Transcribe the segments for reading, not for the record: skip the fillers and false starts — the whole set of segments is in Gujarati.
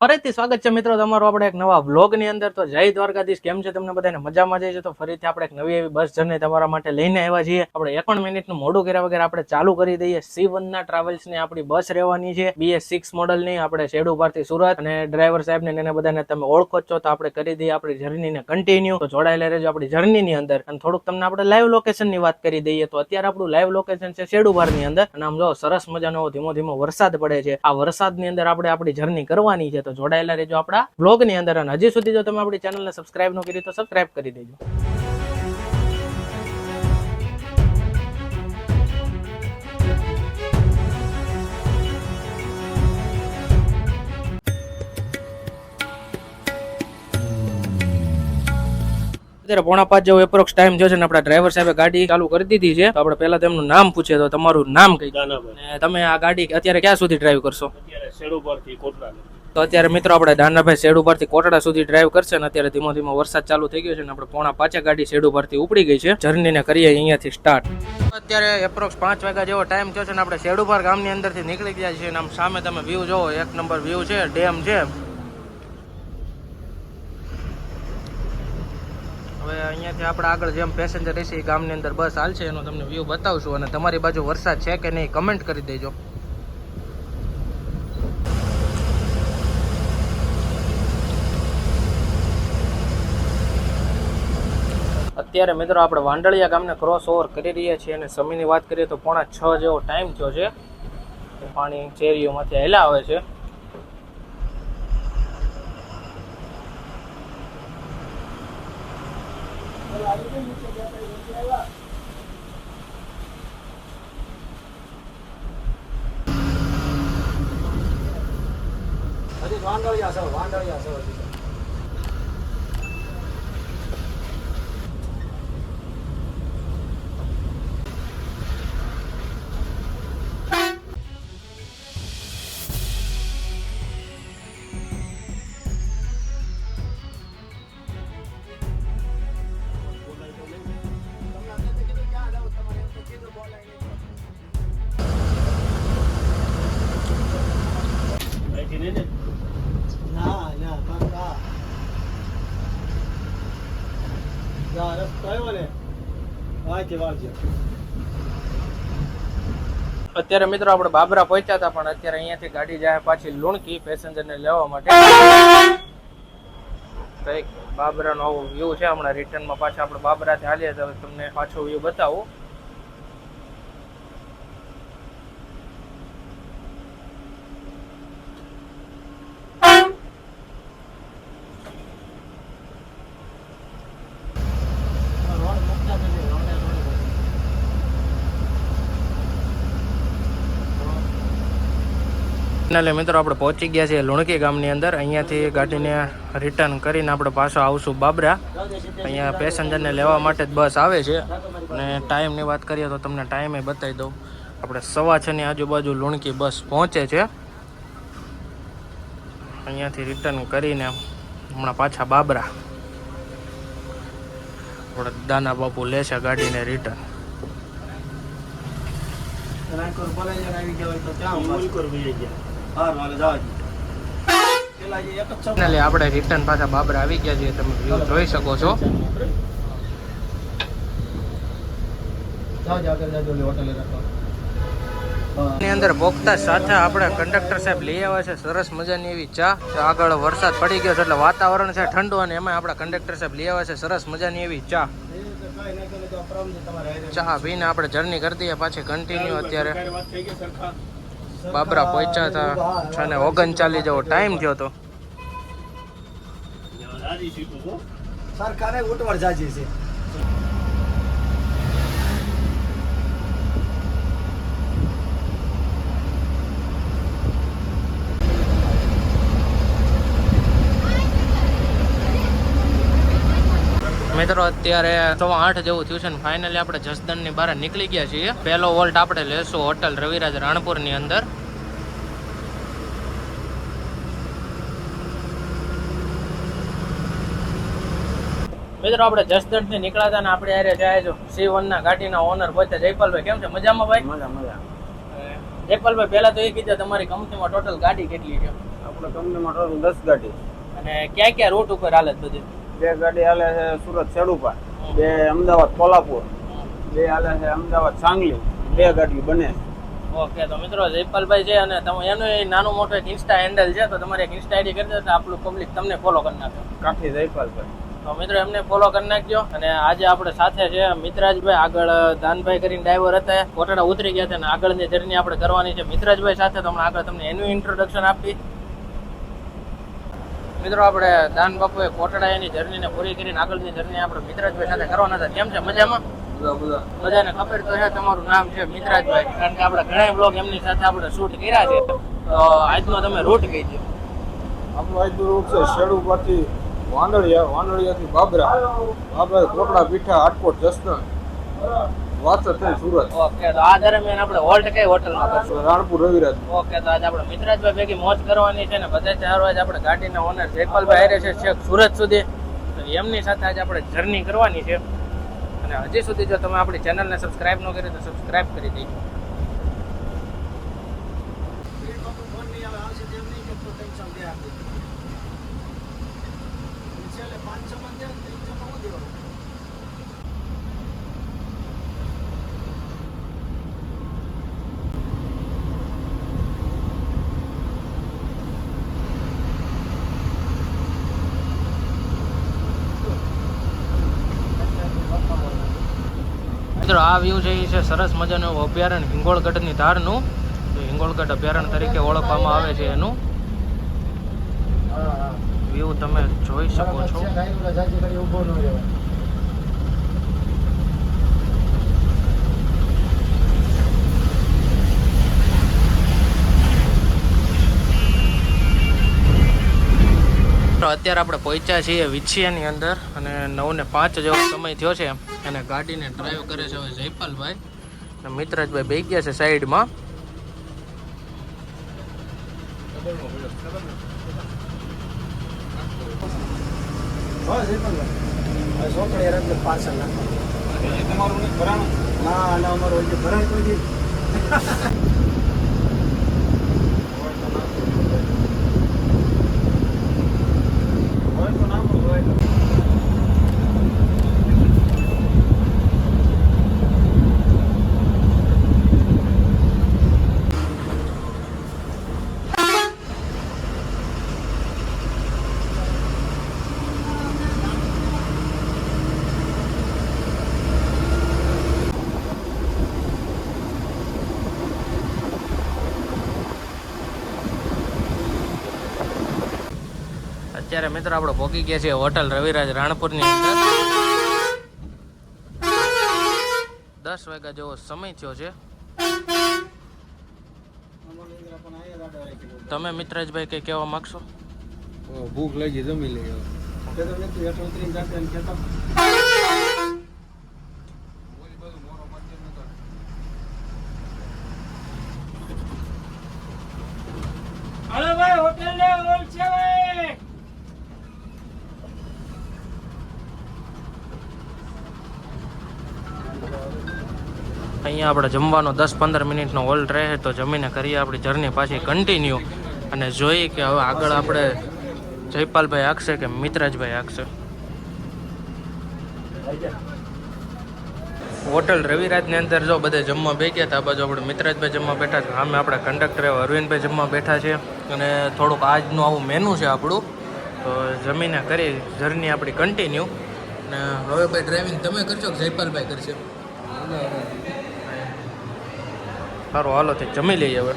ફરીથી સ્વાગત છે મિત્રો તમારું આપણે એક નવા વ્લોગ ની અંદર. તો જય દ્વારકાધીશ, કેમ છે તમને બધાને? મજામાં જાય છે? તો ફરીથી આપણે એક નવી એવી બસ જર્ની તમારા માટે લઈને આવ્યા છીએ. આપણે 1 મિનિટનું મોડું કર્યા વગર આપણે ચાલુ કરી દઈએ. C1 ના ટ્રાવેલ્સ ની આપણી બસ રહેવાની છે, BS6 મોડલ ની. આપણે શેડુપાર થી સુરત, અને ડ્રાઈવર સાહેબ ને એને બધાને તમે ઓળખો છો. તો આપણે કરી દઈએ આપણી જર્ની ને કન્ટિન્યુ. તો જોડાયેલા રહેજો આપણી જર્ની ની અંદર. અને થોડુંક તમને આપણે લાઈવ લોકેશન ની વાત કરી દઈએ. તો અત્યારે આપણું લાઈવ લોકેશન છે શેડુપાર ની અંદર, અને આમ જો સરસ મજાનો ધીમો ધીમો વરસાદ પડે છે. આ વરસાદ ની અંદર આપણે આપણી જર્ની કરવાની છે. તો જોડાયેલા રહેજો આપણા બ્લોગ ની અંદર. અને હજી સુધી જો તમે આપણી ચેનલને સબસ્ક્રાઇબ ન કરી તો સબસ્ક્રાઇબ કરી દેજો. અત્યારે 4:45 જેવો એપ્રોક્સ ટાઈમ થયો છે, ને આપણા ડ્રાઈવર સાહેબે ગાડી ચાલુ કરી દીધી છે. તો આપણે પહેલા તેમનું નામ પૂછીએ. તો તમારું નામ કઈ? અને તમે આ ગાડી અત્યારે ક્યાં સુધી ડ્રાઈવ કરશો? અત્યારે શેડુપારથી કોટડા. તો અત્યારે મિત્રો આપણે દાનાભાઈ શેડુપારથી કોટડા સુધી ડ્રાઈવ કરશે. ને અત્યારે ધીમો ધીમો વરસાદ ચાલુ થઈ ગયો છે, ને આપણે 4:45 ગાડી શેડુપારથી ઉપડી ગઈ છે. જર્નીને કરીએ અહીંયાથી સ્ટાર્ટ. અત્યારે એપ્રોક્સ 5 વાગ્યા જેવો ટાઈમ થયો છે, ને આપણે શેડુપાર ગામની અંદરથી નીકળી ગયા છીએ. આમ સામે તમે વ્યૂ જોવો, 1 નંબર વ્યૂ છે, ડેમ છે. હવે અહીંયાથી આપણે આગળ જેમ પેસેન્જર રહેશે એ ગામની અંદર બસ હાલશે, એનો તમને વ્યૂ બતાવશું. અને તમારી બાજુ વરસાદ છે કે નહીં કમેન્ટ કરી દેજો. અત્યારે મિત્રો આપણે વાંડળિયા ગામને ક્રોસ ઓવર કરી રહ્યા છીએ, અને સમયની વાત કરીએ તો 5:45 જેવો ટાઈમ થયો છે. પાણી શેરીઓમાંથી હેલા આવે છે. અત્યારે મિત્રો આપણે બાબરા પહોંચ્યા હતા, પણ અત્યારે અહીંયાથી ગાડી જાય પાછી લુણકી પેસેન્જરને લેવા માટે. કઈક બાબરાનો આવો વ્યૂ છે. હમણાં રિટર્નમાં પાછા આપણે બાબરાથી હાલીએ તો તમને પાછો વ્યૂ બતાવું. ફાઇનલી મિત્રો આપણે પહોંચી ગયા છીએ લુણકી ગામની અંદર. અહીંયાથી ગાડીને રિટર્ન કરીને આપણે પાછો આવશું બાબરા. અહીંયા પેસેન્જરને લેવા માટે જ બસ આવે છે. અને ટાઈમની વાત કરીએ તો તમને ટાઈમે બતાવી દઉં. આપણે 6:15 ની આજુબાજુ લુણકી બસ પહોંચે છે. અહીંયાથી રિટર્ન કરીને હમણાં પાછા બાબરા આપણે દાના બાપુ લેશે ગાડીને રિટર્ન. આપણે રિટર્ન પાછા બાબરા આવી ગયા છીએ. તમે વ્યૂ જોઈ શકો છો. ની અંદર પોખતા સાથે આપણે કંડક્ટર સાહેબ લઈ આવ્યા છે સરસ મજાની એવી ચા. આગળ વરસાદ પડી ગયો છે એટલે વાતાવરણ છે ઠંડુ, અને એમાં આપણા કંડક્ટર સાહેબ લઈ આવ્યા છે સરસ મજાની એવી ચા. ચા પીને આપણે જર્ની કરી દઈએ પાછી કન્ટિન્યુ. અત્યારે બાબરા પહોંચ્યા હતા 6:39 જેવો ટાઈમ થયો હતો. સરકારે ઉઠવડ જાજી છે. મિત્રો અત્યારે 8:15 જેવું થયું છે, ને ફાઇનલી આપણે જસદણની બહાર નીકળી ગયા છીએ. પહેલો વોલ્ટ આપણે લેશું હોટલ રવિરાજ રાણપુરની અંદર. મિત્રો આપણે જસદણ થી નીકળ્યા હતા, ને આપણે યારે જાય છો C1 ના ગાડીના ઓનર પોતે જયપાલભાઈ. કેમ છે? મજામાં ભાઈ? મજા. જયપાલભાઈ પહેલા તો એ કીધું તમારી કંપનીમાં ટોટલ ગાડી કેટલી છે? આપણે કંપનીમાં ટોટલ 10 ગાડી. અને ક્યાં ક્યાં રૂટ ઉપર હાલે છે બધી? 2 ગાડી હાલે છે સુરત સેડુપા, 2 અમદાવાદ કોલ્હાપુર, 2 હાલે છે અમદાવાદ સાંગલી, 2 ગાડીઓ બને છે. ઓકે, તો મિત્રો જયપાલભાઈ છે અને તમે એનું નાનું મોટું એક ઇન્સ્ટા હેન્ડલ છે, તો તમારે એક ઇન્સ્ટા આઈડી કરી દો તો આપણું પબ્લિક તમને ફોલો કરી નાખે. કાઠી જયપાલભાઈ. તો મિત્રો એમને ફોલો કરી નાખજો. અને આજે આપણે સાથે છે મિત્રાજભાઈ, આગળ દાનભાઈ કરીને ડ્રાઈવર હતા, કોટડા ઉતરી ગયા હતા અને આગળની જર્ની આપણે કરવાની છે મિત્રાજભાઈ સાથે. તો હમણાં આગળ તમને એનું ઇન્ટ્રોડક્શન આપી. મિત્રો આપણે દાન બાપુએ કોટડા એની જર્નીને પૂરી કરીને આગળની જર્ની આપણે મિત્રાજભાઈ સાથે કરવાના હતા. કેમ છે, મજામાં? બધાને ખબર તો છે તમારું નામ છે મિત્રાજભાઈ, કારણ કે આપણે ઘણા બ્લોગ એમની સાથે આપણે શૂટ કર્યા છે. તો આજનો તમે રૂટ કહી દો. આપણો આજનો રૂટ છે સેડુપાથી વાંદળિયાથી બાબરા, કોટડા, પીઠા, આટકોટ, જસદણ, વાસદ થઈ સુરત. ઓકે, તો આ દરમિયાન આપણે હોલ્ટ કઈ હોટલમાં કરશું? રાણપુર રવિરાજ. ઓકે, તો આજે આપણે મિત્રાજભાઈ ભેગી મોજ કરવાની છે ને બધા ચાર વાગે આપણે ગાડીના ઓનર જયપાલભાઈ હારે છે છેક સુરત સુધી. તો એમની સાથે આજે આપણે જર્ની કરવાની છે. અને હજી સુધી જો તમે આપણી ચેનલને સબસ્ક્રાઇબ ન કરી તો સબસ્ક્રાઇબ કરી દેજો. મિત્રો આ વ્યૂ છે એ છે સરસ મજાનું અભયારણ્ય હિંગોળગઢની ધારનું. તો હિંગોળગઢ અભયારણ્ય તરીકે ઓળખવામાં આવે છે એનું વ્યૂ તમે જોઈ શકો છો. અત્યારે આપણે પહોંચ્યા છીએ વિછિયાની અંદર અને 9:05 જેવો સમય થયો છે. અને ગાડીને ડ્રાઈવ કરે છે હવે જયપાલભાઈ અને મિત્રાજભાઈ બેસી ગયા છે સાઈડમાં. અત્યારે મિત્રો આપણે પહોંચી ગયા છીએ હોટલ રવિરાજ રાણપુરની અંદર. 10 વાગ્યા જેવો સમય થયો છે. તમે મિત્રાજભાઈ કઈ કહેવા માંગશો? ભૂખ લાગી, જમી લઈએ. હાલો ભાઈ, હોટેલ ને હોલ છે ભાઈ. અહીંયા આપણે જમવાનો 10-15 મિનિટનો હોલ્ટ રહે તો જમીને કરીએ આપણી જર્ની પાછી કન્ટિન્યુ અને જોઈએ કે હવે આગળ આપણે જયપાલભાઈ આગશે કે મિત્રાજભાઈ આગશે. હોટલ રવિરાજની અંદર જો બધે જમવા બેઠ્યા હતા. આ બાજુ આપણે મિત્રાજભાઈ જમવા બેઠા છે, સામે આપણા કંડક્ટર એવા અરવિંદભાઈ જમવા બેઠા છે. અને થોડુંક આજનું આવું મેનુ છે આપણું. તો જમીને કરી જર્ની આપણી કન્ટિન્યુ. અને હવે ભાઈ ડ્રાઇવિંગ તમે કરશો કે જયપાલભાઈ કરશે? સારું, હાલો તે જમી લઈએ હવે.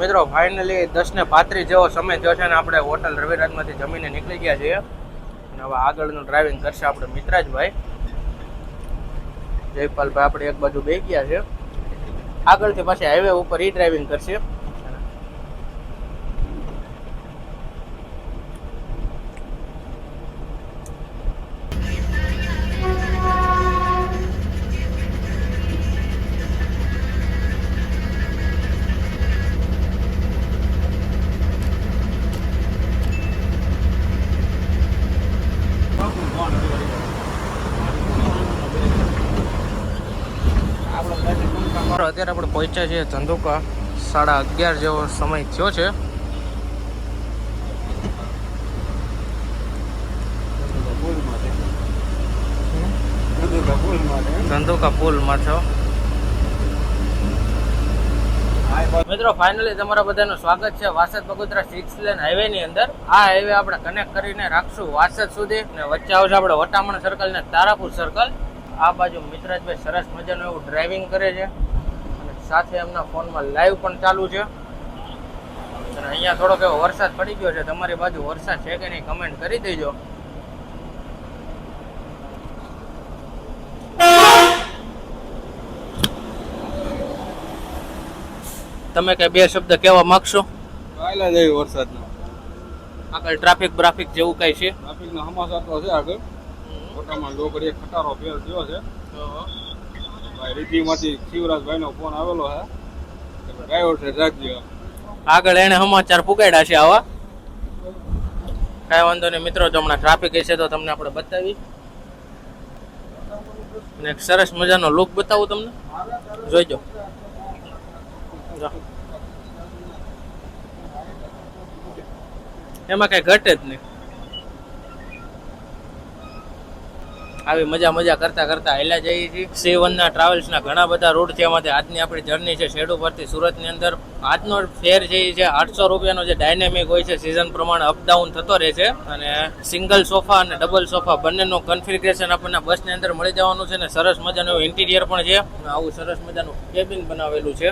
મિત્રો ફાઇનલી 10:35 જેવો સમય થયો છે અને આપણે હોટલ રવિરાજમાંથી જમીને નીકળી ગયા છીએ. અને હવે આગળનું ડ્રાઇવિંગ કરશે આપણે મિત્રાજભાઈ. જયપાલભાઈ આપણે એક બાજુ બેસી ગયા છે, આગળથી પાછી હાઈવે ઉપર ઈ ડ્રાઇવિંગ કરશે. અત્યારે આપણે પહોંચ્યા છીએ ધંધુકા 11:30 જેવો સમય થયો છે. ધંધુકા પુલમાં છો મિત્રો. ફાઇનલી તમારા બધાનું સ્વાગત છે વાસદ બગોદરા 6 લેન હાઈવે ની અંદર. આ હાઈવે આપણે કનેક્ટ કરીને રાખશું વાસદ સુધી ને વચ્ચે આવશે આપણે વટામણ સર્કલ ને તારાપુર સર્કલ. આ બાજુ મિત્રાજભાઈ સરસ મજાનું એવું ડ્રાઇવિંગ કરે છે અને સાથે એમના ફોનમાં લાઈવ પણ ચાલુ છે. અને અહીંયા થોડોક એવો વરસાદ પડી ગયો છે. તમારી બાજુ વરસાદ છે કે નહીં કમેન્ટ કરી દેજો. તમે કઈ બે શબ્દ કહેવા માંગશો? કાયલા જેવી વરસાદનો આગળ ટ્રાફિક જેવું કઈ છે? ટ્રાફિકનો સમાચાર તો છે આગળ. મોટામાં ડોકરીએ ખટારો ફેર થયો છે. ભાઈ રીતિમાંથી શિવરાજભાઈનો ફોન આવેલો છે. ડ્રાઈવર છે રાખજો. આગળ એને સમાચાર પુગાડ્યા છે આવા. કાંઈ વાંધો નહીં મિત્રો, જો હમણાં ટ્રાફિક હશે તો તમને આપણે બતાવી અને એક સરસ મજાનો લુક બતાવું તમને. જોઈજો. એમાં કઈ ઘટે જ નહીં. આવી મજા કરતા હાલ્યા જઈએ છીએ. C1ના ટ્રાવેલ્સના ઘણા બધા રૂટ છે. એમાંથી આજની આપણી જર્ની છે શેડુ પરથી સુરતની અંદર. આજનો ફેર છે એ છે 800 રૂપિયાનો. જે ડાયનેમિક હોય છે સિઝન પ્રમાણે અપડાઉન થતો રહે છે. અને સિંગલ સોફા અને ડબલ સોફા બંનેનું કન્ફિગરેશન આપણને બસની અંદર મળી જવાનું છે. ને સરસ મજાનું એવું ઇન્ટિરિયર પણ છે. આવું સરસ મજાનું કેબિન બનાવેલું છે.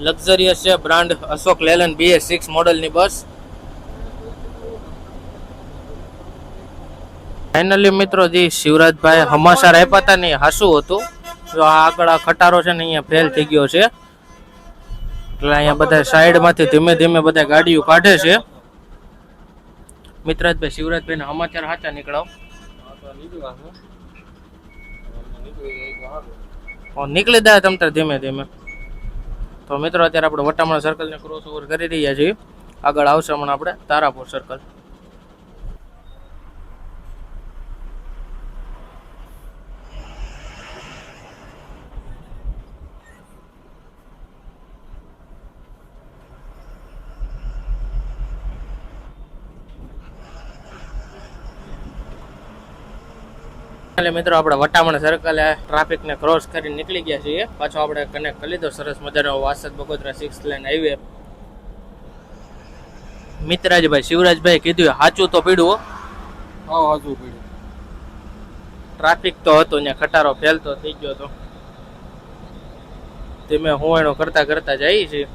લક્ઝરિયસ છે. બ્રાન્ડ અશોક લેલન BS6 મોડલની બસ. ફાઇનલી મિત્રો જે શિવરાજભાઈ હમાસાર આપ્યા હતા ને હાસું હતું. જો આ આગળ આ ખટારો છે ને અહીંયા ફેલ થઈ ગયો છે એટલે અહીંયા બધા સાઈડમાંથી ધીમે ધીમે બધા ગાડીઓ કાઢે છે. મિત્રાજભાઈ શિવરાજભાઈને સમાચાર સાચા નીકળાવ. નીકળી જાય તમ તાર ધીમે ધીમે. તો મિત્રો અત્યારે આપણે વટામણ સર્કલને ક્રોસ ઓવર કરી રહ્યા છીએ. આગળ આવશે હમણાં આપણે તારાપુર સર્કલ. મિત્રો આપણે વટામણ સર્કલ ટ્રાફિક ને ક્રોસ કરી નીકળી ગયા છીએ. પાછો આપણે કનેક્ટ કરી લીધો સરસ મજાનો વાસદ બગોદરા 6 લેન હાઈવે. મિત્રાજભાઈ શિવરાજભાઈ કીધું સાચું તો પીડ્યું. સાચું પીડ્યું. ટ્રાફિક તો હતું ને ખટારો ફેલતો થઈ ગયો તો ધીમે હુવાણો કરતા જઈએ છીએ.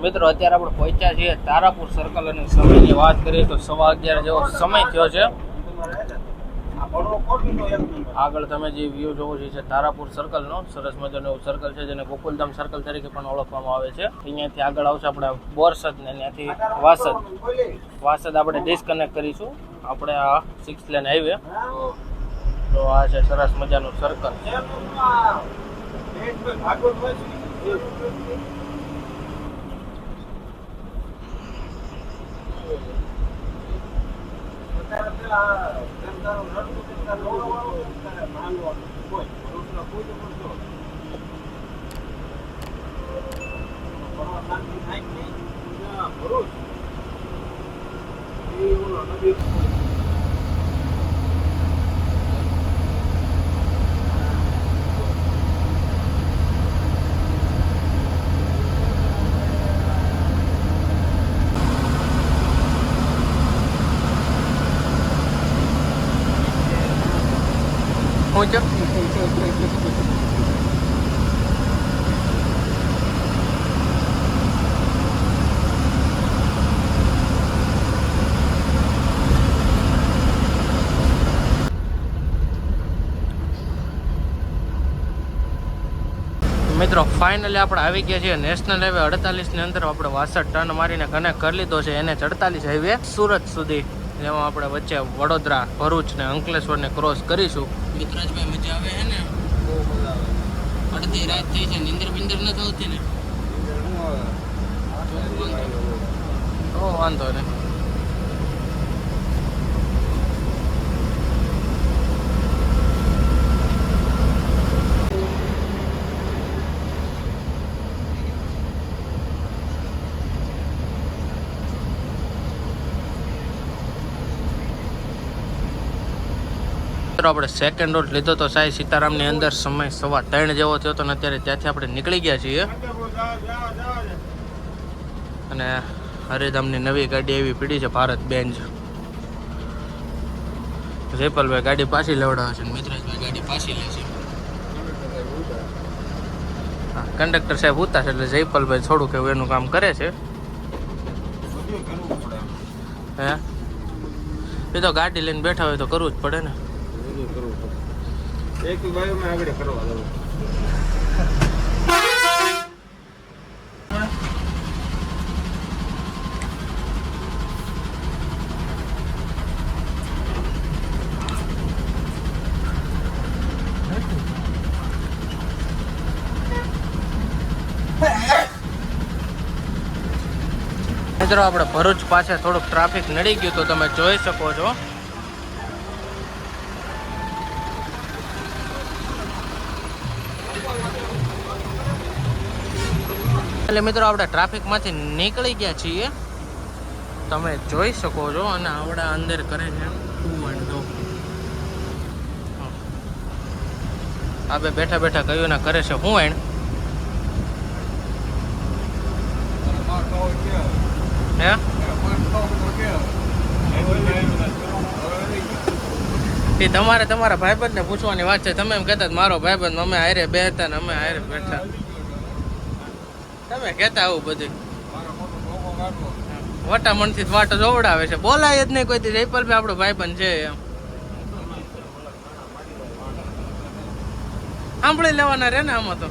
મિત્રો અત્યારે આપણે પહોંચ્યા છીએ તારાપુર સર્કલ અને સમયની વાત કરીએ તો 11:15 જેવો સમય થયો છે. આગળ તમે જે વ્યૂ જોવો છે તારાપુર સર્કલનો. સરસ મજાનું એવું સર્કલ છે જેને ગોકુલધામ સર્કલ તરીકે પણ ઓળખવામાં આવે છે. અહીંયાથી આગળ આવશે આપણે બોરસદ ને ત્યાંથી વાસદ આપણે ડિસ્કનેક્ટ કરીશું. આપણે આ 6 લેન હાઈવે. તો આ છે સરસ મજાનું સર્કલ. પહોંચો. મિત્રો ફાઇનલી આપણે આવી ગયા છીએ નેશનલ હાઈવે 48 ની અંદર. આપણે વાસદ ટર્ન મારીને કનેક્ટ કરી લીધો છે NH 48 હાઈવે સુરત સુધી. જેમાં આપણે વચ્ચે વડોદરા, ભરૂચ ને અંકલેશ્વરને ક્રોસ કરીશું. મિત્રાજભાઈ મજા આવે છે ને? બહુ મજા આવે. અડધી રાત થઈ છે, નીંદર બિંદર નથી આવતી ને? વાંધો નહીં. આપણે સેકન્ડ રોડ લીધો તો સાઈ સીતારામની અંદર સમય 3:15 જેવો થયો હતો ને અત્યારે ત્યાંથી આપણે નીકળી ગયા છીએ અને હરિધામની નવી ગાડી એવી પીડી છે ભારત બેન્ચ. જયપાલભાઈ ગાડી પાછી લેવડાવે છે, મિત્રાજભાઈ ગાડી પાછી લે છે. હા, કંડક્ટર સાહેબ ઉતા છે એટલે જયપાલભાઈ થોડુંક એવું એનું કામ કરે છે. હે એ તો ગાડી લઈને બેઠા હોય તો કરવું જ પડે ને. એક ભાઈ મેં આગળ કરવા દઉં. મિત્રો આપણે ભરૂચ પાસે થોડુંક ટ્રાફિક નડી ગયું તો તમે જોઈ શકો છો. એટલે મિત્રો આપણે ટ્રાફિકમાંથી નીકળી ગયા છીએ તમે જોઈ શકો છો અને આવડા અંદર કરે છે 2 આ બે બેઠા બેઠા કયું ના કરે છે હું એણ હે એ તમારે તમારા ભાઈબંધને પૂછવાની વાત છે. તમે એમ કહેતા મારો ભાઈબંધ અમે હારે બેહતા ને અમે હારે બેઠા. તમે કહેતા આવું બધું વટામણથી વાટો જોવડાવે છે. બોલાય જ નહીં કોઈ દી. જયપાલભાઈ આપણો ભાઈબંધ છે એમ સાંભળી લેવાના રે ને આમાં તો.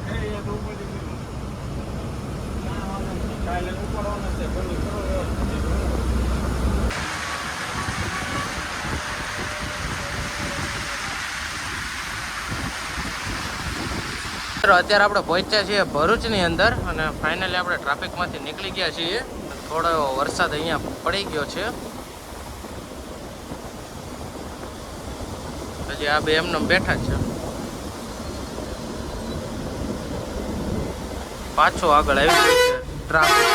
અત્યારે આપણે પહોંચ્યા છીએ ભરૂચની અંદર અને ફાઇનલી આપણે ટ્રાફિકમાંથી નીકળી ગયા છીએ. થોડો વરસાદ અહીંયા પડી ગયો છે. હજી આ બે એમને બેઠા જ છે. પાછો આગળ આવી ગયો છે ટ્રાફિક.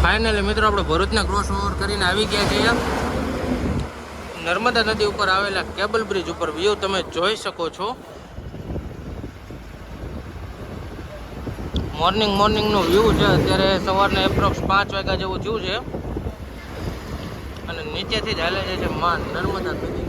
ફાઇનલી મિત્રો આપણે ભરૂચના ક્રોસ ઓવર કરીને આવી ગયા છીએ. નર્મદા નદી ઉપર આવેલા કેબલ બ્રિજ ઉપર વ્યૂ તમે જોઈ શકો છો. મોર્નિંગનો વ્યૂ છે. અત્યારે સવારના એપ્રોક્સ 5 વાગ્યા જેવું થયું છે અને નીચેથી જ હાલે છે માં નર્મદા નદી.